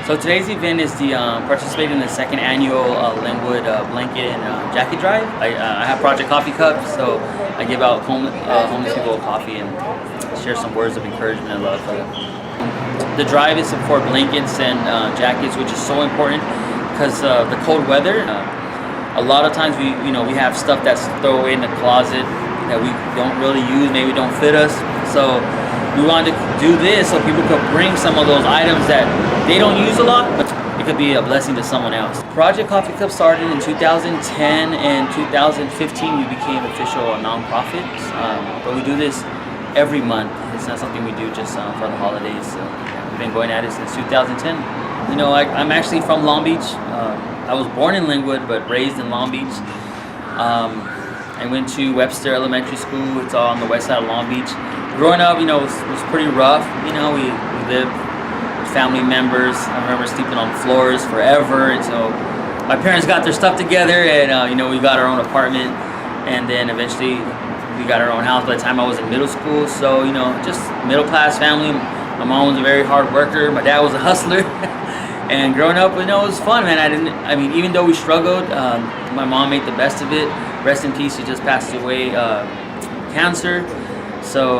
So today's event is the participating in the second annual Lynwood blanket and jacket drive. I have Project Coffee Cups, so I give out homeless people coffee and share some words of encouragement and love. The drive is for blankets and jackets, which is so important because the cold weather. A lot of times we have stuff that's thrown away in the closet that we don't really use, maybe don't fit us. So we wanted to do this so people could bring some of those items that they don't use a lot, but it could be a blessing to someone else. Project Coffee Cup started in 2010, and 2015 we became official nonprofit. But we do this every month. It's not something we do just for the holidays. So we've been going at it since 2010. I'm actually from Long Beach. I was born in Lynwood, but raised in Long Beach. I went to Webster Elementary School. It's all on the west side of Long Beach. Growing up, was pretty rough. We lived with family members. I remember sleeping on floors forever until my parents got their stuff together, and we got our own apartment, and then eventually we got our own house by the time I was in middle school. So just middle class family. My mom was a very hard worker. My dad was a hustler. And growing up, it was fun, man. Even though we struggled, my mom made the best of it. Rest in peace, she just passed away, cancer. So,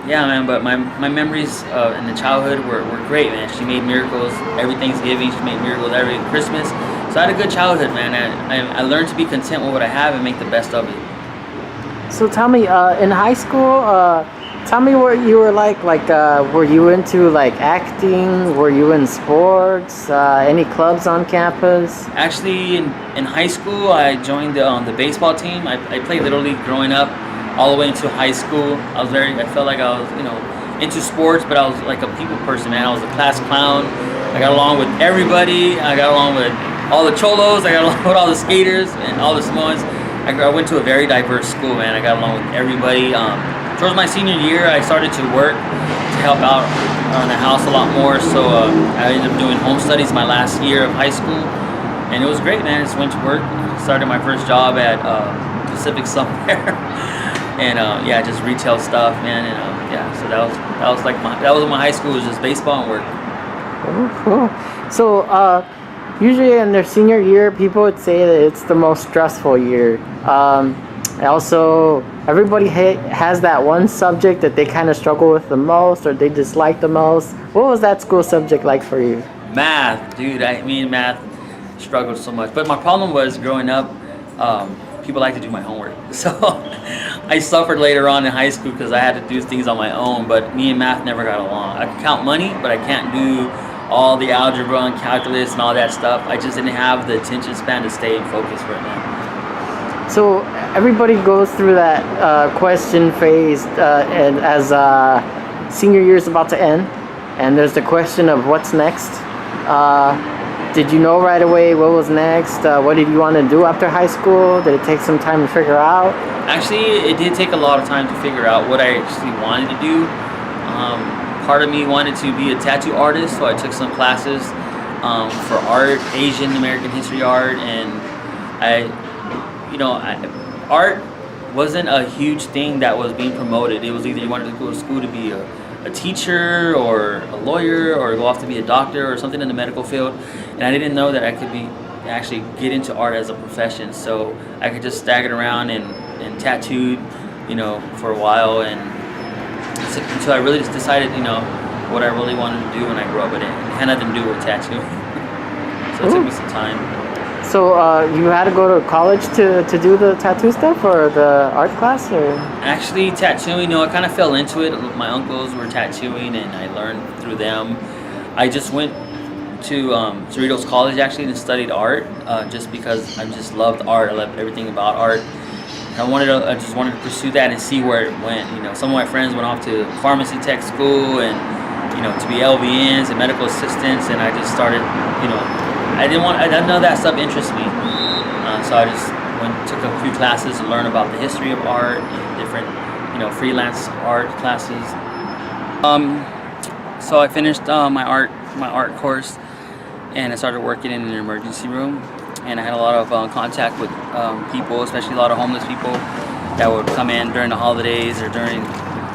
yeah, man, but my memories in the childhood were great, man. She made miracles every Thanksgiving. She made miracles every Christmas. So I had a good childhood, man. I learned to be content with what I have and make the best of it. So tell me, in high school, tell me what you were like. Were you into acting? Were you in sports? Any clubs on campus? Actually, in high school, I joined the baseball team. I played Little League growing up, all the way into high school. I felt like I was, into sports, but I was like a people person, man. I was a class clown. I got along with everybody. I got along with all the cholos. I got along with all the skaters and all the Samoans. I went to a very diverse school, man. I got along with everybody. Towards my senior year, I started to work to help out around the house a lot more. So I ended up doing home studies my last year of high school, and it was great, man. I just went to work, started my first job at Pacific somewhere, and just retail stuff, man. And so that was my high school, was just baseball and work. Oh, cool. So usually in their senior year, people would say that it's the most stressful year. Also, everybody has that one subject that they kind of struggle with the most or they dislike the most. What was that school subject like for you? Math, dude. Math struggled so much. But my problem was growing up, people like to do my homework. So I suffered later on in high school because I had to do things on my own. But me and math never got along. I can count money, but I can't do all the algebra and calculus and all that stuff. I just didn't have the attention span to stay focused right now. So everybody goes through that question phase, and as senior year is about to end, and there's the question of what's next. Did you know right away what was next? What did you want to do after high school? Did it take some time to figure out? Actually, it did take a lot of time to figure out what I actually wanted to do. Part of me wanted to be a tattoo artist, so I took some classes for art, Asian American history art, and art wasn't a huge thing that was being promoted. It was either you wanted to go to school to be a teacher or a lawyer or go off to be a doctor or something in the medical field. And I didn't know that I could actually get into art as a profession. So I could just stagger around and tattooed, for a while, and until I really just decided, what I really wanted to do when I grew up. But it had nothing to do with tattooing. So it took me some time. So you had to go to college to do the tattoo stuff or the art class? Or? Actually, tattooing, I kind of fell into it. My uncles were tattooing, and I learned through them. I just went to Cerritos College, actually, and studied art just because I just loved art. I loved everything about art. I just wanted to pursue that and see where it went. Some of my friends went off to pharmacy tech school and, to be LVNs and medical assistants, and I just started, I didn't know that stuff interests me. So I just took a few classes to learn about the history of art and different, freelance art classes. So I finished my art course, and I started working in an emergency room. And I had a lot of contact with people, especially a lot of homeless people that would come in during the holidays or during,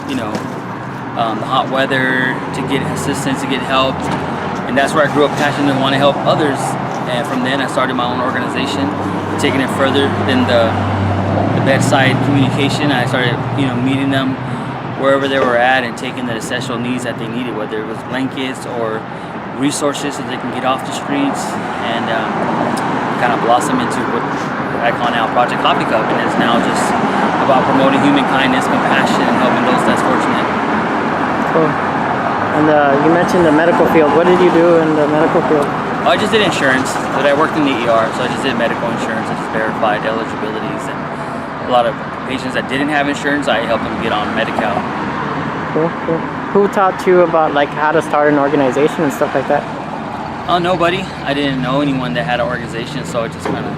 the hot weather to get assistance, to get help. and that's where I grew up passionate and want to help others. And from then, I started my own organization, taking it further than the bedside communication. I started, meeting them wherever they were at and taking the essential needs that they needed, whether it was blankets or resources so they can get off the streets, and kind of blossom into what I call now Project Coffee Cup, and it's now just about promoting human kindness, compassion, and helping those less fortunate. Cool. And you mentioned the medical field. What did you do in the medical field? I just did insurance, but I worked in the ER, so I just did medical insurance. I just verified eligibilities, and a lot of patients that didn't have insurance, I helped them get on Medi-Cal. Cool. Who taught you about how to start an organization and stuff like that? Nobody. I didn't know anyone that had an organization, so I just kind of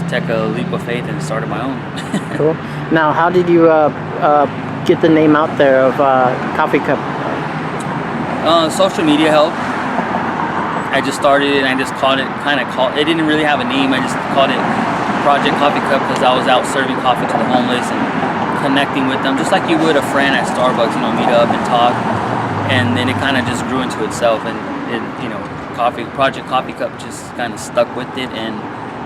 took a leap of faith and started my own. Cool. Now, how did you get the name out there of Coffee Cup? Social media helped. I just started it and I just it didn't really have a name. I just called it Project Coffee Cup because I was out serving coffee to the homeless and connecting with them, just like you would a friend at Starbucks, meet up and talk. And then it kind of just grew into itself, and Project Coffee Cup just kind of stuck with it, and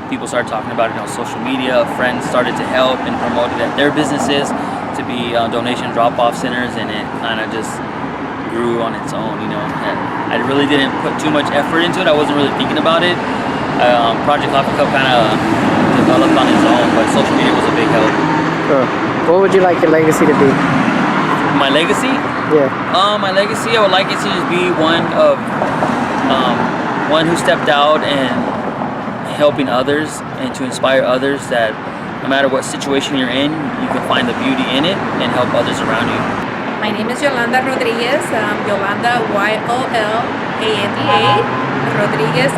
people started talking about it on social media. Friends started to help and promote it at their businesses to be donation drop-off centers, and it kind of just grew on its own. I really didn't put too much effort into it. I wasn't really thinking about it. Project Coffee Cup kind of developed on its own, but social media was a big help. Sure. What would you like your legacy to be? My legacy? Yeah. My legacy, I would like it to just be one who stepped out and helping others and to inspire others that no matter what situation you're in, you can find the beauty in it and help others around you. My name is Yolanda Rodriguez. Yolanda, Yolanda, Rodriguez, Rodriguez.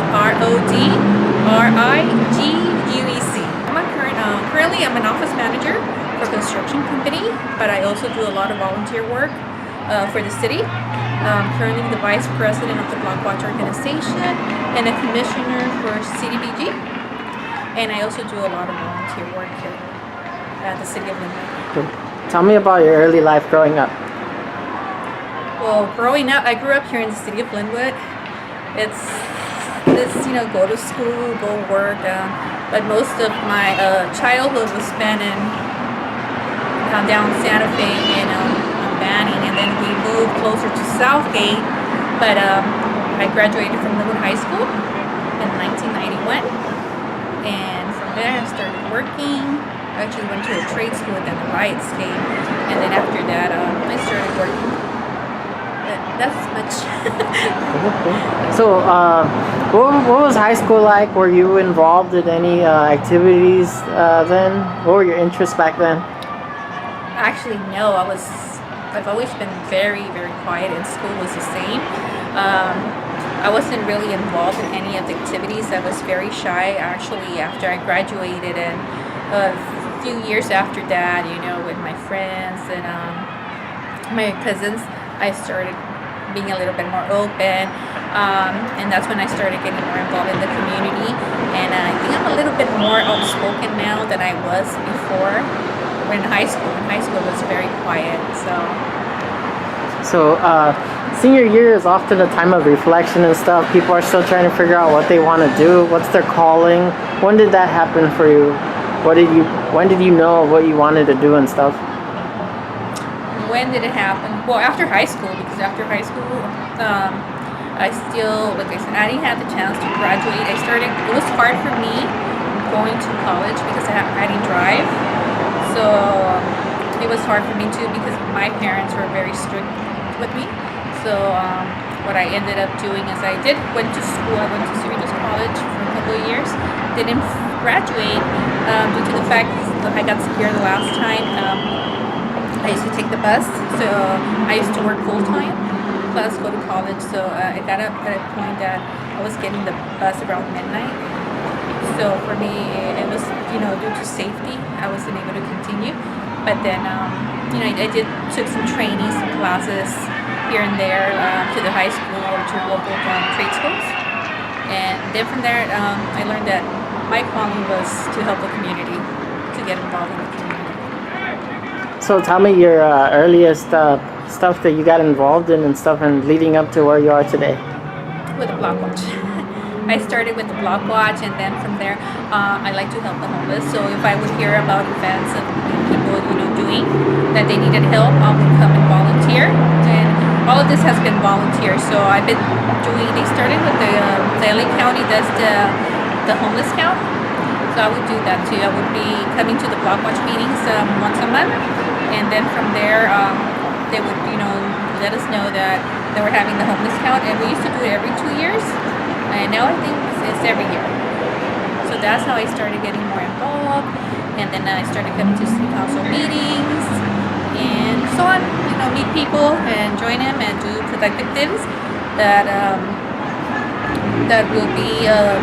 Currently, I'm an office manager for a construction company, but I also do a lot of volunteer work for the city. Currently the vice president of the Block Watch organization and a commissioner for CDBG. And I also do a lot of volunteer work here at the city of Lynwood. Tell me about your early life growing up. Well, growing up, I grew up here in the city of Lynwood. It's go to school, go work, but most of my childhood was spent in down Santa Fe and Banning, and then we moved closer to Southgate. But I graduated from Lynwood High School in 1991, and from there I started working. I actually went to a trade school, then the riots came, and then after that I started working. That's much. So, what was high school like? Were you involved in any activities then? What were your interests back then? Actually, no. I've always been very, very quiet, and school was the same. I wasn't really involved in any of the activities. I was very shy. Actually, after I graduated, and a few years after that, with my friends and my cousins, I started being a little bit more open, and that's when I started getting more involved in the community, and I think I'm a little bit more outspoken now than I was before when in high school. In high school it was very quiet. So senior year is often a time of reflection and stuff. People are still trying to figure out what they want to do, what's their calling. When did that happen for you? When did you know what you wanted to do and stuff? When did it happen? Well, after high school, because after high school, I still, like I said, I didn't have the chance to graduate. It was hard for me going to college because I didn't drive. So it was hard for me too because my parents were very strict with me. So what I ended up doing is went to school. I went to Cerritos College for a couple of years. Didn't graduate due to the fact that I got scared the last time. I used to take the bus, so I used to work full-time, plus go to college, so I got up at a point that I was getting the bus around midnight. So for me, it was, due to safety, I wasn't able to continue. But then, I took some training, some classes here and there to the high school or to local trade schools. And then from there, I learned that my calling was to help the community, to get involved in the community. So tell me your earliest stuff that you got involved in and stuff and leading up to where you are today. with a block watch. I started with the block watch, and then from there, I like to help the homeless. So if I would hear about events of people, doing that they needed help, I would come and volunteer. And all of this has been volunteer. So I've been doing. They started with the LA County does the homeless count. So I would do that too. I would be coming to the block watch meetings once a month, and then from there, they would let us know that they were having the homeless count, and we used to do it every 2 years. And now I think it's every year. So that's how I started getting more involved. And then I started coming to city council meetings and so on. Meet people and join them and do productive things that will be, how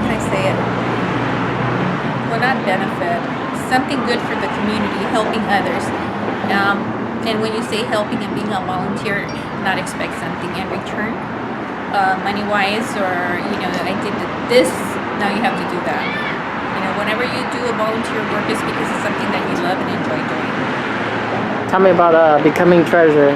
can I say it? Well, not benefit. Something good for the community, helping others. And when you say helping and being a volunteer, not expect something in return. Money-wise, or I did this, now you have to do that. Whenever you do a volunteer work, it's because it's something that you love and enjoy doing. Tell me about becoming treasurer.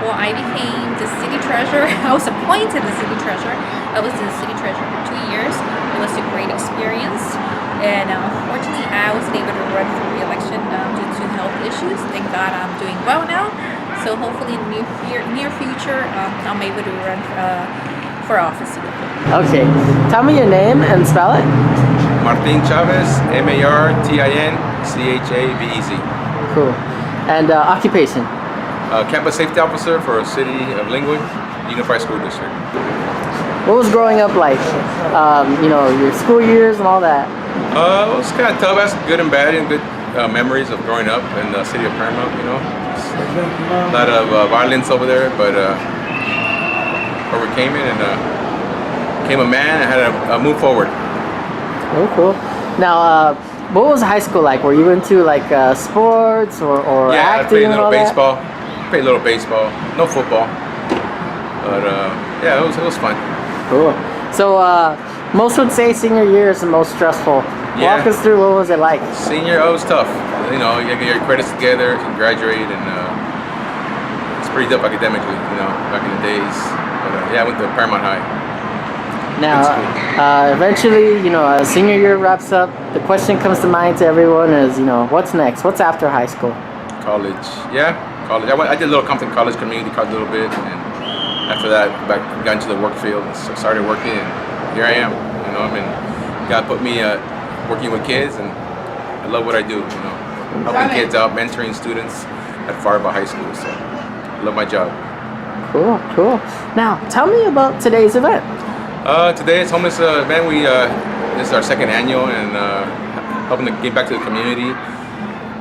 Well, I became the city treasurer. I was appointed the city treasurer. I was the city treasurer for 2 years. It was a great experience, and unfortunately, I wasn't able to run for re-election due to health issues. Thank God, I'm doing well now. So hopefully in the near future, I'm able to run for office. Okay. Tell me your name and spell it. Martin Chavez, MartinChavez. Cool. And occupation? Campus Safety Officer for the City of Lynwood Unified School District. What was growing up like? Your school years and all that. It was kind of tough. I had good and bad and good memories of growing up in the city of Paramount, A lot of violence over there, but overcame it and became a man and had to move forward. Oh, cool. Now, what was high school like? Were you into sports or I acting played a and little all baseball. Played a little baseball. No football. But it was fun. Cool. So most would say senior year is the most stressful. Yeah. Walk us through, what was it like? Senior, it was tough. You get your credits together to graduate, and it's pretty tough academically, back in the days. But I went to Paramount High. Now, eventually, senior year wraps up. The question comes to mind to everyone is, what's next? What's after high school? College. Yeah, college. I did a little Compton College Community College a little bit, and after that, got into the work field, so started working, and here I am. God put me working with kids, and I love what I do. Helping kids out, mentoring students at Farba High School. So I love my job. Cool. Now, tell me about today's event. Today is homeless event. This is our second annual, and helping to give back to the community.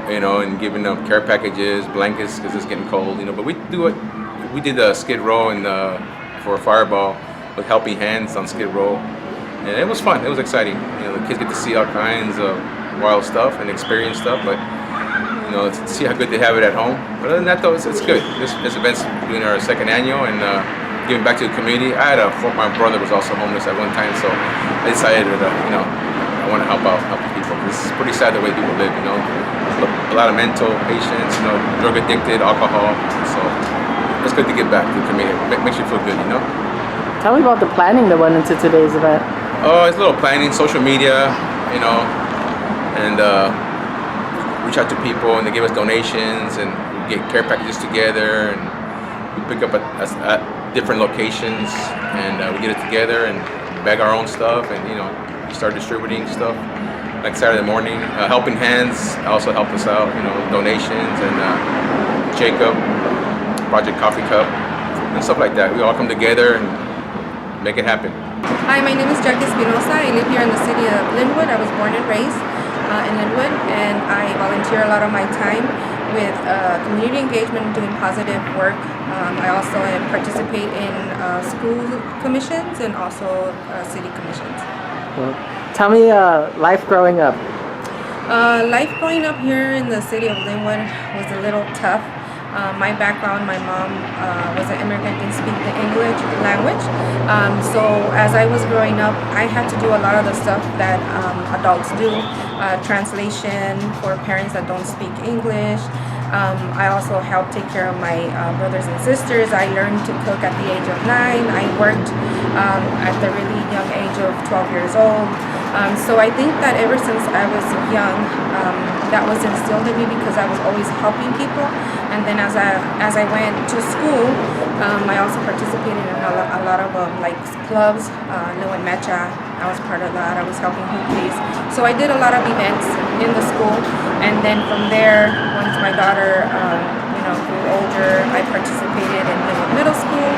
And giving them care packages, blankets because it's getting cold. But we did a Skid Row and for a fireball with Helping Hands on Skid Row, and it was fun. It was exciting. The kids get to see all kinds of wild stuff and experience stuff, but to see how good they have it at home. But other than that, though, it's good. This event's doing our second annual and giving back to the community. My brother was also homeless at one time, so I decided that I want to help people. This is pretty sad the way people live. A lot of mental patients, drug addicted, alcohol. So it's good to give back to the community. Makes you feel good, Tell me about the planning that went into today's event. Oh, it's a little planning, social media, and reach out to people, and they give us donations, and we get care packages together, and we pick up at different locations, and we get it together and bag our own stuff, and start distributing stuff. Like Saturday morning, Helping Hands also helped us out, donations, and Jacob, Project Coffee Cup, and stuff like that. We all come together and make it happen. Hi, my name is Jackie Espinosa. I live here in the city of Lynwood. I was born and raised in Lynwood, and I volunteer a lot of my time with community engagement, doing positive work. I also participate in school commissions and also city commissions. Well, tell me life growing up. Life growing up here in the city of Lynwood was a little tough. My background, my mom was an immigrant, didn't speak the English language. So as I was growing up, I had to do a lot of the stuff that adults do. Translation for parents that don't speak English. I also helped take care of my brothers and sisters. I learned to cook at the age of 9. I worked at the really young age of 12 years old. So I think that ever since I was young, that was instilled in me because I was always helping people. And then as I went to school, I also participated in a lot of like clubs, Lynwood Mecha. I was part of that. I was helping hoopies. So I did a lot of events in the school. And then from there, once my daughter, grew older, I participated in Lynwood Middle School,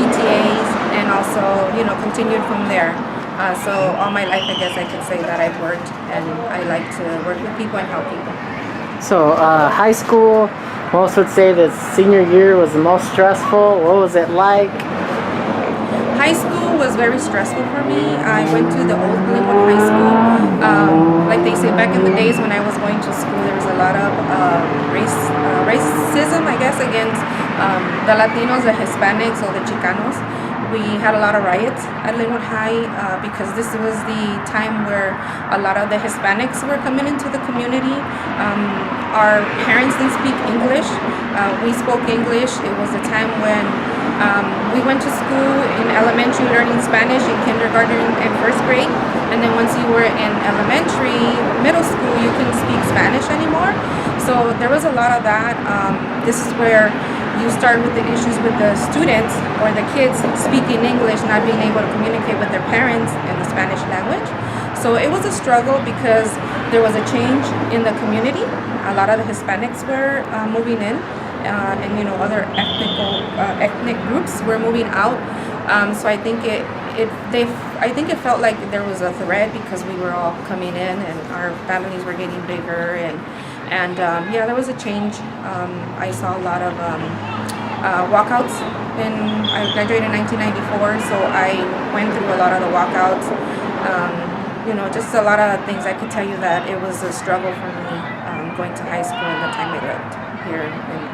PTAs, and also, continued from there. So all my life, I guess I could say that I've worked, and I like to work with people and help people. So high school, most would say that senior year was the most stressful. What was it like? High school was very stressful for me. I went to the old Lynwood High School. Like they say, back in the days when I was going to school, there was a lot of racism, I guess, against the Latinos, the Hispanics, or the Chicanos. We had a lot of riots at Lynwood High because this was the time where a lot of the Hispanics were coming into the community. Our parents didn't speak English. We spoke English. It was a time when we went to school in elementary learning Spanish, in kindergarten and first grade. And then once you were in elementary, middle school, you couldn't speak Spanish anymore. So there was a lot of that. This is where you start with the issues with the students or the kids speaking English, not being able to communicate with their parents in the Spanish language. So it was a struggle because there was a change in the community. A lot of the Hispanics were moving in, and other ethnic groups were moving out. So I think it felt like there was a threat because we were all coming in and our families were getting bigger and there was a change. I saw a lot of walkouts. I graduated in 1994, so I went through a lot of the walkouts. Just a lot of things. I could tell you that it was a struggle for me going to high school and the time I lived here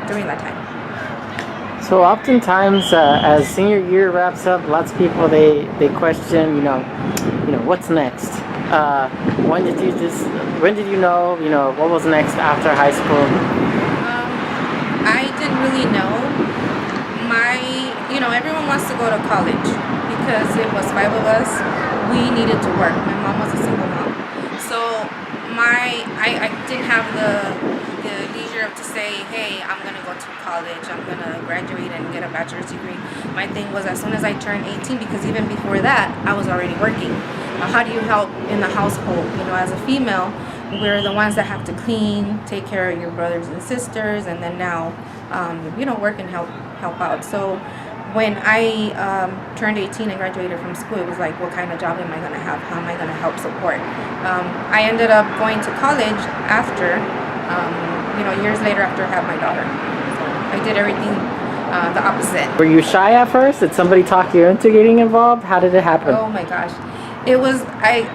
during that time. So oftentimes, as senior year wraps up, lots of people they question, what's next? When did you know, what was next after high school? I didn't really know. Everyone wants to go to college because it was 5 of us. We needed to work. My mom was a single mom. So I didn't have the leisure to say, hey, I'm going to go to college. I'm going to graduate and get a bachelor's degree. My thing was as soon as I turned 18, because even before that, I was already working. How do you help in the household? As a female, we're the ones that have to clean, take care of your brothers and sisters, and then now, work and help out. So when I turned 18 and graduated from school, it was like, what kind of job am I going to have? How am I going to help support? I ended up going to college after, years later after I had my daughter. So I did everything the opposite. Were you shy at first? Did somebody talk you into getting involved? How did it happen? Oh my gosh. It was, I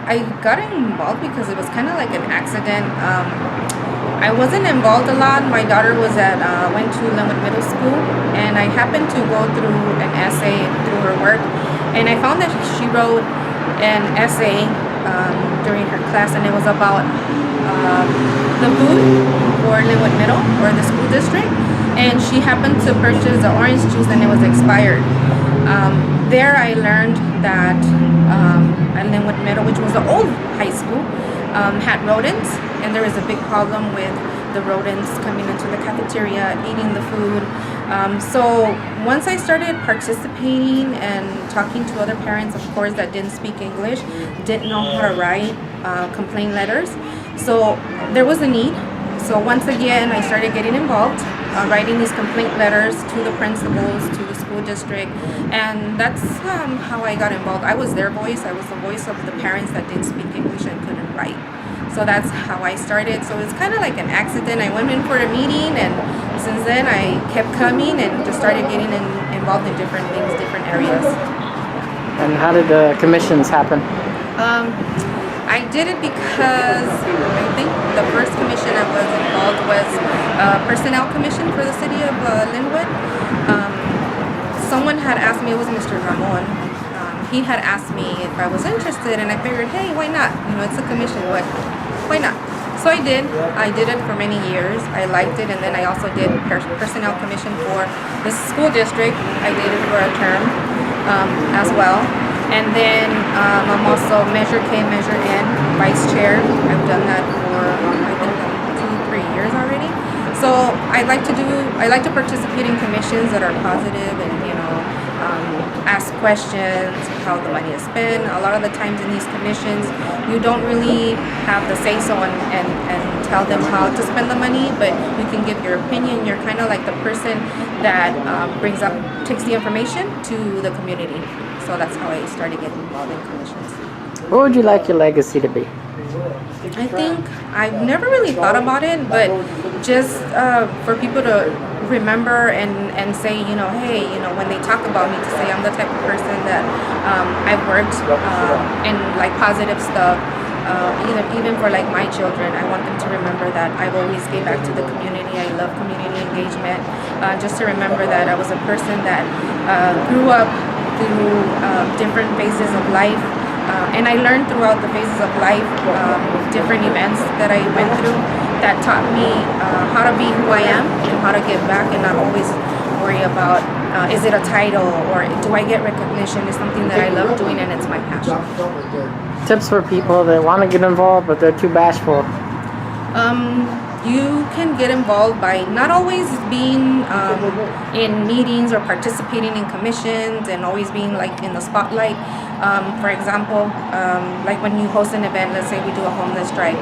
got involved because it was kind of like an accident. I wasn't involved a lot. My daughter went to Lynwood Middle School, and I happened to go through an essay through her work, and I found that she wrote an essay during her class, and it was about the food for Lynwood Middle, or the school district, and she happened to purchase the orange juice, and it was expired. There I learned that at Lynwood Middle, which was the old high school, had rodents, and there was a big problem with the rodents coming into the cafeteria, eating the food. So once I started participating and talking to other parents, of course, that didn't speak English, didn't know how to write complaint letters, so there was a need. So once again, I started getting involved, writing these complaint letters to the principals, to the school district, and that's how I got involved. I was their voice. I was the voice of the parents that didn't speak English and couldn't write. So that's how I started. So it's kind of like an accident. I went in for a meeting, and since then I kept coming and just started getting involved in different things, different areas. And how did the commissions happen? I did it because I think the first commission I was involved was personnel commission for the city of Lynwood. Someone had asked me, it was Mr. Ramon, he had asked me if I was interested, and I figured, hey, why not? It's a commission, why not? So I did. I did it for many years. I liked it, and then I also did personnel commission for the school district. I did it for a term as well. And then I'm also Measure K, Measure N vice chair. I've done that for I think 2-3 years already. So I like to participate in commissions that are positive and ask questions, how the money is spent. A lot of the times in these commissions, you don't really have the say-so and tell them how to spend the money, but you can give your opinion. You're kind of like the person that takes the information to the community. So that's how I started getting involved in commissions. What would you like your legacy to be? I think I've never really thought about it, but just for people to remember and say, hey, when they talk about me, to say I'm the type of person that I've worked in like positive stuff. Even for like my children, I want them to remember that I've always gave back to the community. I love community engagement. Just to remember that I was a person that grew up through different phases of life. And I learned throughout the phases of life different events that I went through that taught me how to be who I am and how to give back and not always worry about is it a title or do I get recognition. It's something that I love doing and it's my passion. Tips for people that want to get involved but they're too bashful. You can get involved by not always being in meetings or participating in commissions and always being like in the spotlight. For example, like when you host an event, let's say we do a homeless drive.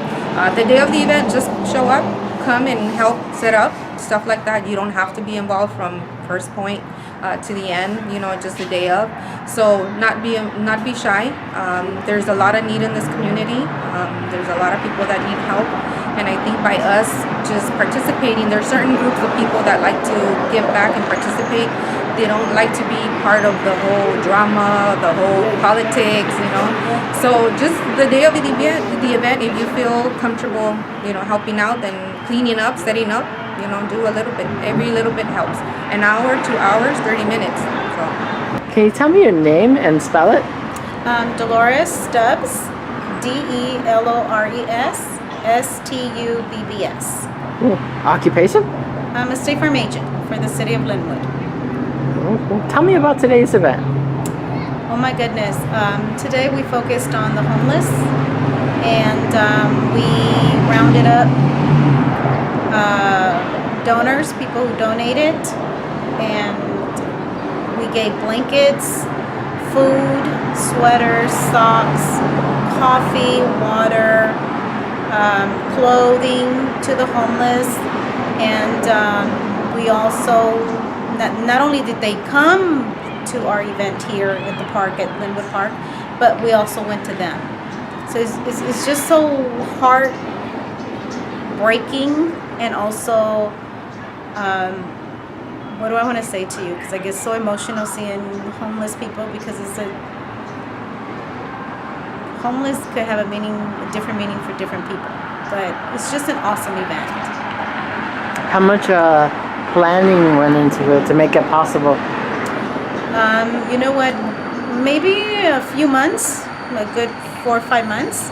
The day of the event, just show up, come and help set up, stuff like that. You don't have to be involved from first point to the end, just the day of. So not be shy. There's a lot of need in this community. There's a lot of people that need help. And I think by us just participating, there are certain groups of people that like to give back and participate. They don't like to be part of the whole drama, the whole politics, So just the day of the event, if you feel comfortable, helping out and cleaning up, setting up, do a little bit. Every little bit helps. An hour, 2 hours, 30 minutes. So. Can you tell me your name and spell it? Dolores Stubbs, DELORES STUBBS. Occupation? I'm a State Farm agent for the city of Lynwood. Tell me about today's event. Oh my goodness. Today we focused on the homeless and we rounded up donors, people who donated, and we gave blankets, food, sweaters, socks, coffee, water, clothing to the homeless, and we also not only did they come to our event here at the park at Lynwood Park, but we also went to them. So it's just so heartbreaking, and also what do I want to say to you? Because I get so emotional seeing homeless people, because homeless could have a different meaning for different people, but it's just an awesome event. How much planning went into it to make it possible? You know what? Maybe a few months, a good 4 or 5 months.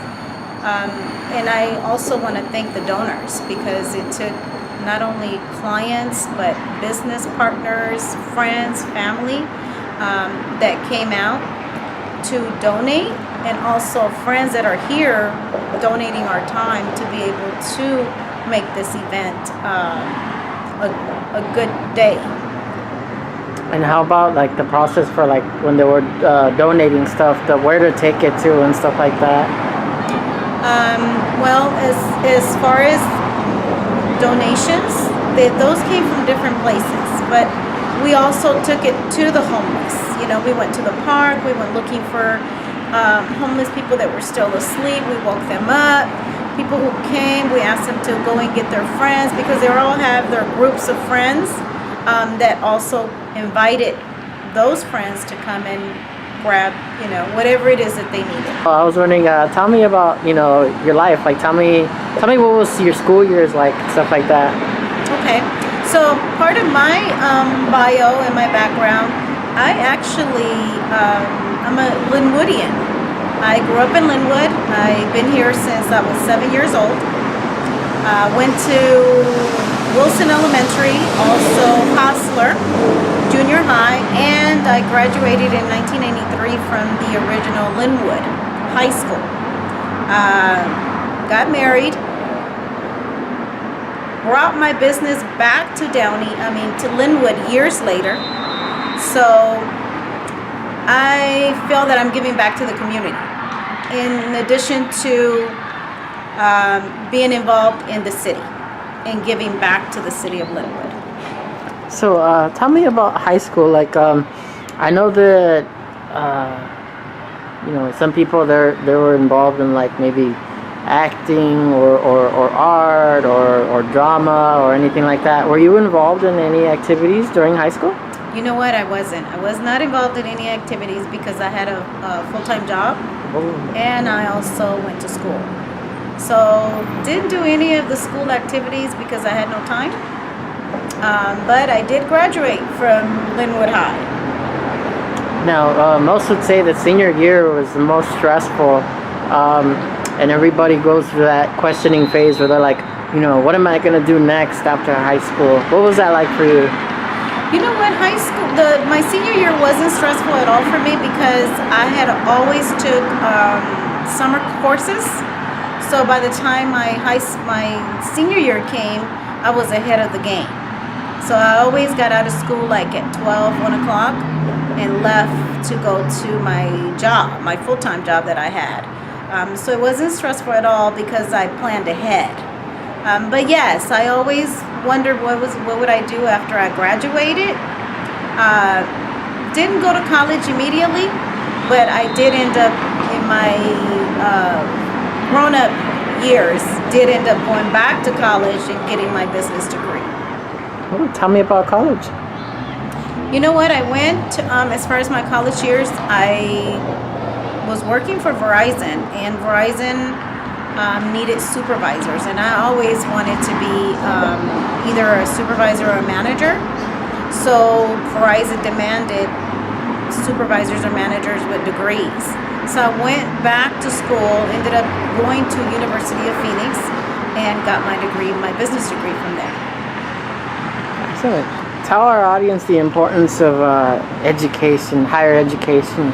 And I also want to thank the donors, because it took not only clients but business partners, friends, family that came out to donate, and also friends that are here donating our time to be able to make this event a good day. And how about like the process for like when they were donating stuff, where to take it to and stuff like that? Well, as far as donations, those came from different places, but we also took it to the homeless. We went to the park, we went looking for homeless people that were still asleep. We woke them up. People who came, we asked them to go and get their friends, because they all have their groups of friends that also invited those friends to come and grab, whatever it is that they needed. I was wondering, tell me about, your life. Like, tell me what was your school years like, stuff like that. Okay, so part of my bio and my background, I actually, I'm a Lynwoodian. I grew up in Lynwood. I've been here since I was 7 years old. Went to Wilson Elementary, also Hostler Junior High, and I graduated in 1993 from the original Lynwood High School. Got married, brought my business back to to Lynwood years later. So I feel that I'm giving back to the community, in addition to being involved in the city and giving back to the city of Lynwood. So tell me about high school. Like I know that some people they were involved in like maybe acting or art or drama or anything like that. Were you involved in any activities during high school? You know what? I wasn't. I was not involved in any activities because I had a full-time job, and I also went to school. So didn't do any of the school activities because I had no time. But I did graduate from Lynwood High. Now, most would say that senior year was the most stressful, and everybody goes through that questioning phase where they're like, what am I going to do next after high school? What was that like for you? You know what, my senior year wasn't stressful at all for me because I had always took summer courses. So by the time my senior year came, I was ahead of the game. So I always got out of school like at 1 o'clock and left to go to my job, my full-time job that I had. So it wasn't stressful at all because I planned ahead. But yes, I always wondered what would I do after I graduated. Didn't go to college immediately, but I did end up in my grown-up years, did end up going back to college and getting my business degree. Oh, tell me about college. You know what? I went, as far as my college years, I was working for Verizon, and Verizon needed supervisors, and I always wanted to be either a supervisor or a manager. So Verizon demanded supervisors or managers with degrees. So I went back to school, ended up going to University of Phoenix, and got my business degree from there. Excellent. Tell our audience the importance of education, higher education.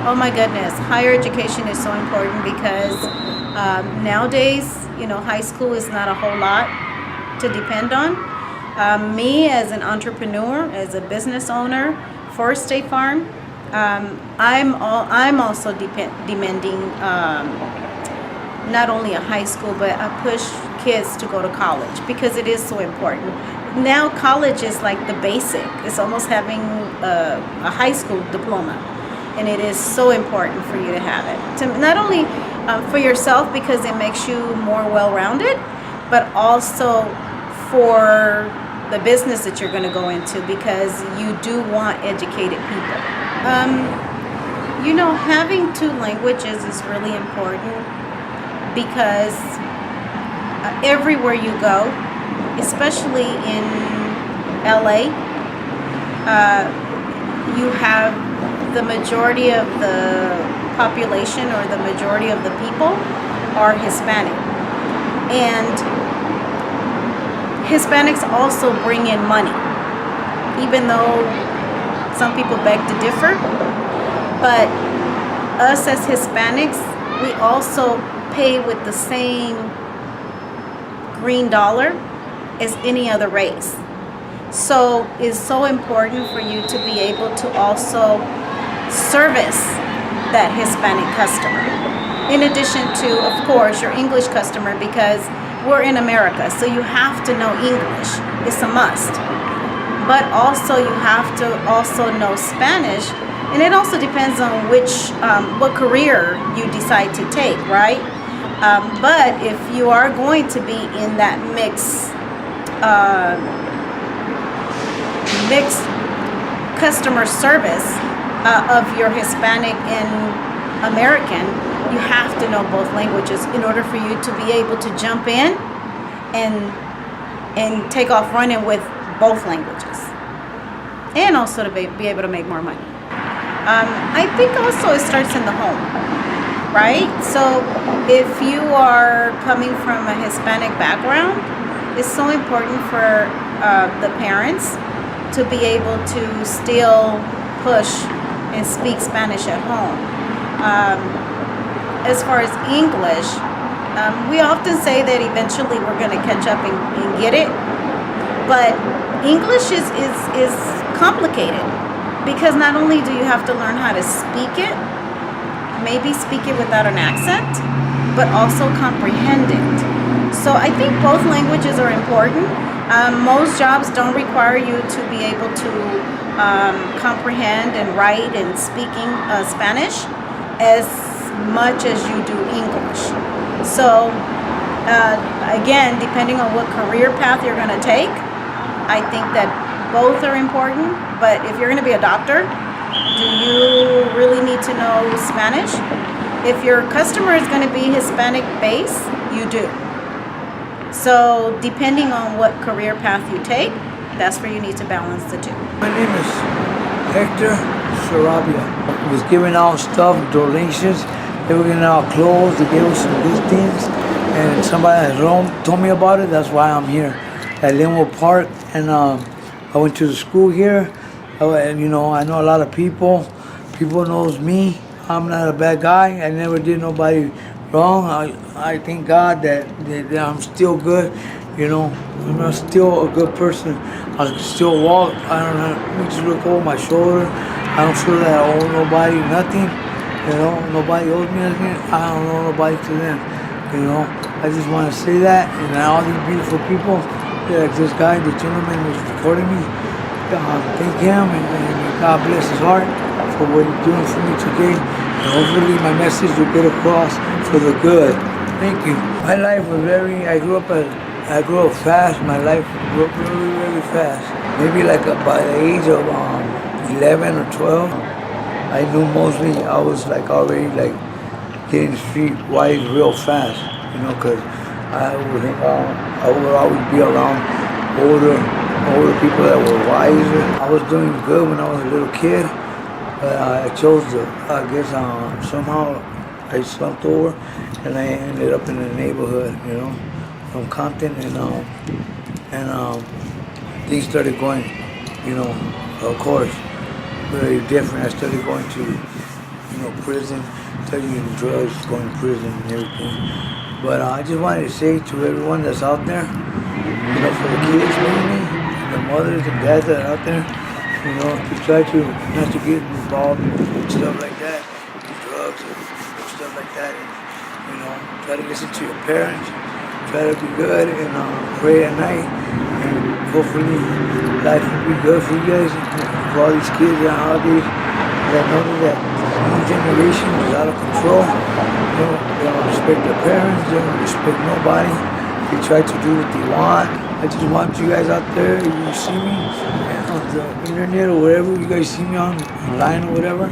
Oh my goodness, higher education is so important because nowadays, high school is not a whole lot to depend on. Me as an entrepreneur, as a business owner for State Farm, I'm also demanding not only a high school, but I push kids to go to college because it is so important. Now college is like the basic. It's almost having a high school diploma, and it is so important for you to have it. To not only for yourself because it makes you more well-rounded, but also for the business that you're going to go into because you do want educated people. Having 2 languages is really important because everywhere you go, especially in LA, you have the majority of the population or the majority of the people are Hispanic. And Hispanics also bring in money, even though some people beg to differ. But us as Hispanics, we also pay with the same green dollar as any other race. So it's so important for you to be able to also service that Hispanic customer. In addition to, of course, your English customer, because we're in America, so you have to know English. It's a must. But also you have to also know Spanish, and it also depends on what career you decide to take, right? But if you are going to be in that mixed customer service of your Hispanic and American, you have to know both languages in order for you to be able to jump in and take off running with both languages, and also to be able to make more money. I think also it starts in the home. right? So if you are coming from a Hispanic background, it's so important for the parents to be able to still push and speak Spanish at home. As far as English, we often say that eventually we're going to catch up and get it, but English is complicated because not only do you have to learn how to speak it, maybe speak it without an accent, but also comprehend it. So I think both languages are important. Most jobs don't require you to be able to comprehend and write and speaking Spanish as much as you do English. So again, depending on what career path you're going to take, I think that both are important. But if you're going to be a doctor, do you really need to know Spanish? If your customer is going to be Hispanic based, you do. So depending on what career path you take, that's where you need to balance the two. My name is Hector Sarabia. I was giving out stuff, donations. They were giving out clothes. They gave us some good things. And somebody at Rome told me about it. That's why I'm here at Lynwood Park. And I went to the school here. And, you know, I know a lot of people. People knows me. I'm not a bad guy. I never did nobody wrong. I thank God that I'm still good. You know, I'm still a good person. I can still walk. I don't know. Just look over my shoulder. I don't feel that I owe nobody nothing. You know, nobody owes me anything. I don't owe nobody to them. You know, I just want to say that. And all these beautiful people, like this guy, the gentleman who's recording me, thank him and God bless his heart for what he's doing for me today. And hopefully my message will get across for the good. Thank you. My life was I grew up fast. My life grew up really, really fast. Maybe like by the age of 11 or 12, I knew mostly I was like already like getting streetwise real fast. You know, because I would always be around older people that were wiser. I was doing good when I was a little kid, but I chose to, I guess somehow I slumped over and I ended up in the neighborhood, you know, from Compton, and things started going, you know, of course, very different. I started going to, you know, prison, started using drugs, going to prison and everything. But I just wanted to say to everyone that's out there, you know, for the kids mainly, the mothers and dads that are out there, you know, to try to not to get involved in stuff like that, drugs and stuff like that, and, you know, try to listen to your parents, try to be good and pray at night, and hopefully life will be good for you guys, for all these kids nowadays that know that new generation is out of control. They don't respect their parents, they don't respect nobody, they try to do what they want. I just want you guys out there, if you see me on the internet or wherever you guys see me online or whatever,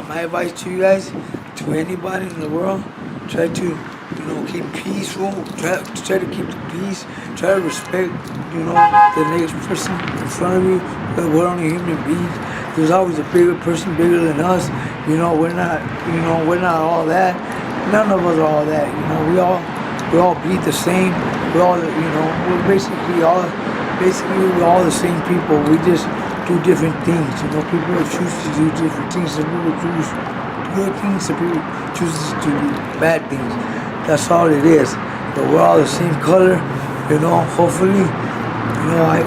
my advice to you guys, to anybody in the world, try to, you know, keep peaceful, try to keep the peace, try to respect, you know, the next person in front of you, because we're only human beings. There's always a bigger person, bigger than us. You know, we're not all that. None of us are all that. You know, we all bleed the same. We're all, you know, we're all the same people. We just do different things. You know, people choose to do different things. Some people choose good things. Some people choose to do bad things. That's all it is. But we're all the same color. You know, hopefully, you know, I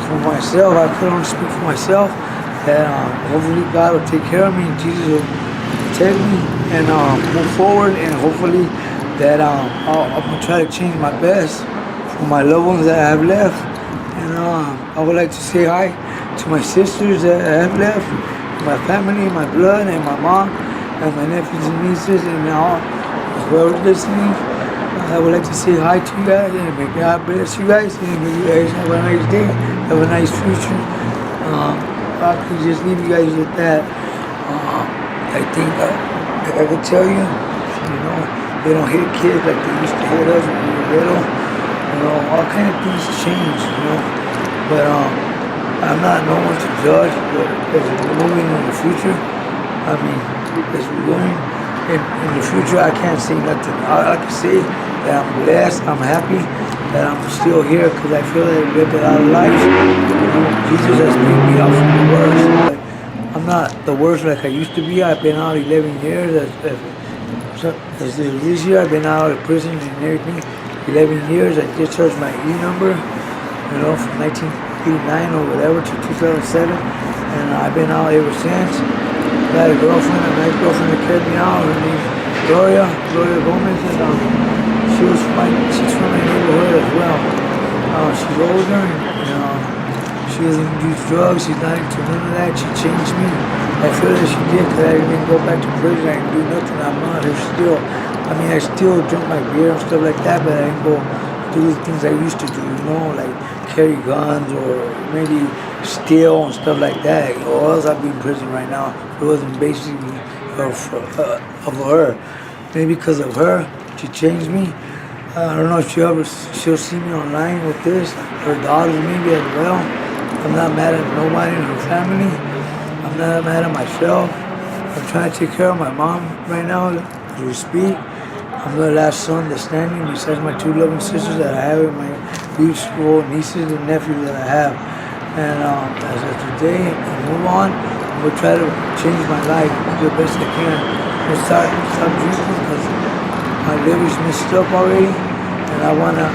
for myself, I can only speak for myself. And hopefully God will take care of me and Jesus will protect me and move forward, and hopefully that I'm going to try to change my best for my loved ones that I have left. And I would like to say hi to my sisters that I have left, my family, my blood, and my mom, and my nephews and nieces, and all whoever's listening. I would like to say hi to you guys, and may God bless you guys, and may you guys have a nice day, have a nice future. I could just leave you guys with that. I think I could tell you, you know, they don't hit kids like they used to hit us when we were little. You know, all kind of things change, you know. But I'm not no one to judge, but as we're moving in the future, I mean, as we're going, in the future, I can't say nothing. All I can say that I'm blessed, I'm happy that I'm still here because I feel that I lived a lot of life. Jesus has picked me up from the worst. I'm not the worst like I used to be. I've been out 11 years. This year I've been out of prison and everything. 11 years. I discharged my E number, from 1989 or whatever to 2007, and I've been out ever since. I had a girlfriend, a nice girlfriend that carried me out. Her name's Gloria Gomez, and she's from my neighborhood as well. She's older, and she doesn't use drugs. She's not into none of that. She changed me. I feel that she did because I didn't go back to prison. I didn't do nothing. I'm out here still. I mean, I still drink my beer and stuff like that, but I didn't go do the things I used to do, like carry guns or maybe steal and stuff like that, or else I'd be in prison right now. It wasn't basically of her. Maybe because of her, she changed me. I don't know if she'll see me online with this. Her daughters maybe as well. I'm not mad at nobody in her family. I'm not mad at myself. I'm trying to take care of my mom right now as we speak. I'm the last son that's standing besides my two loving sisters that I have and my beautiful nieces and nephews that I have. And as of today, I move on. I'm going to try to change my life, do the best I can. I'm going to stop drinking because my liver's messed up already. And I wanna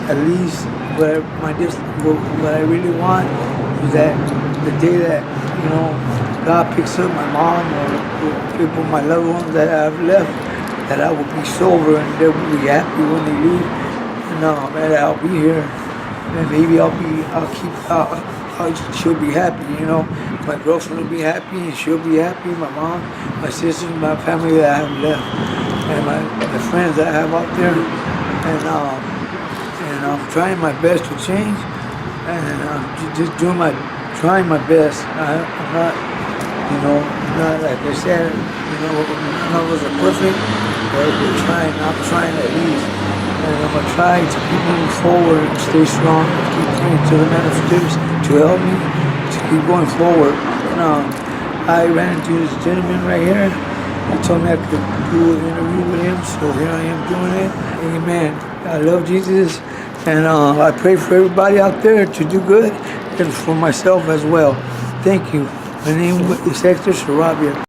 at least what I really want is that the day that, God picks up my mom or people, my loved ones that I've left, that I will be sober and they will be happy when they leave. And I'll be here, and maybe she'll be happy. My girlfriend will be happy, and she'll be happy. My mom, my sisters, my family that I have left, and the friends that I have out there. And I'm trying my best to change, and I'm just trying my best. I'm not like I said, none of us are perfect, but we're trying. I'm trying at least, and I'm gonna try to keep moving forward and stay strong, and keep praying to the manifestors to help me to keep going forward. And I ran into this gentleman right here. He told me I could do an interview with him, so here I am doing it. Amen. I love Jesus, and I pray for everybody out there to do good, and for myself as well. Thank you. My name is Hector Sarabia.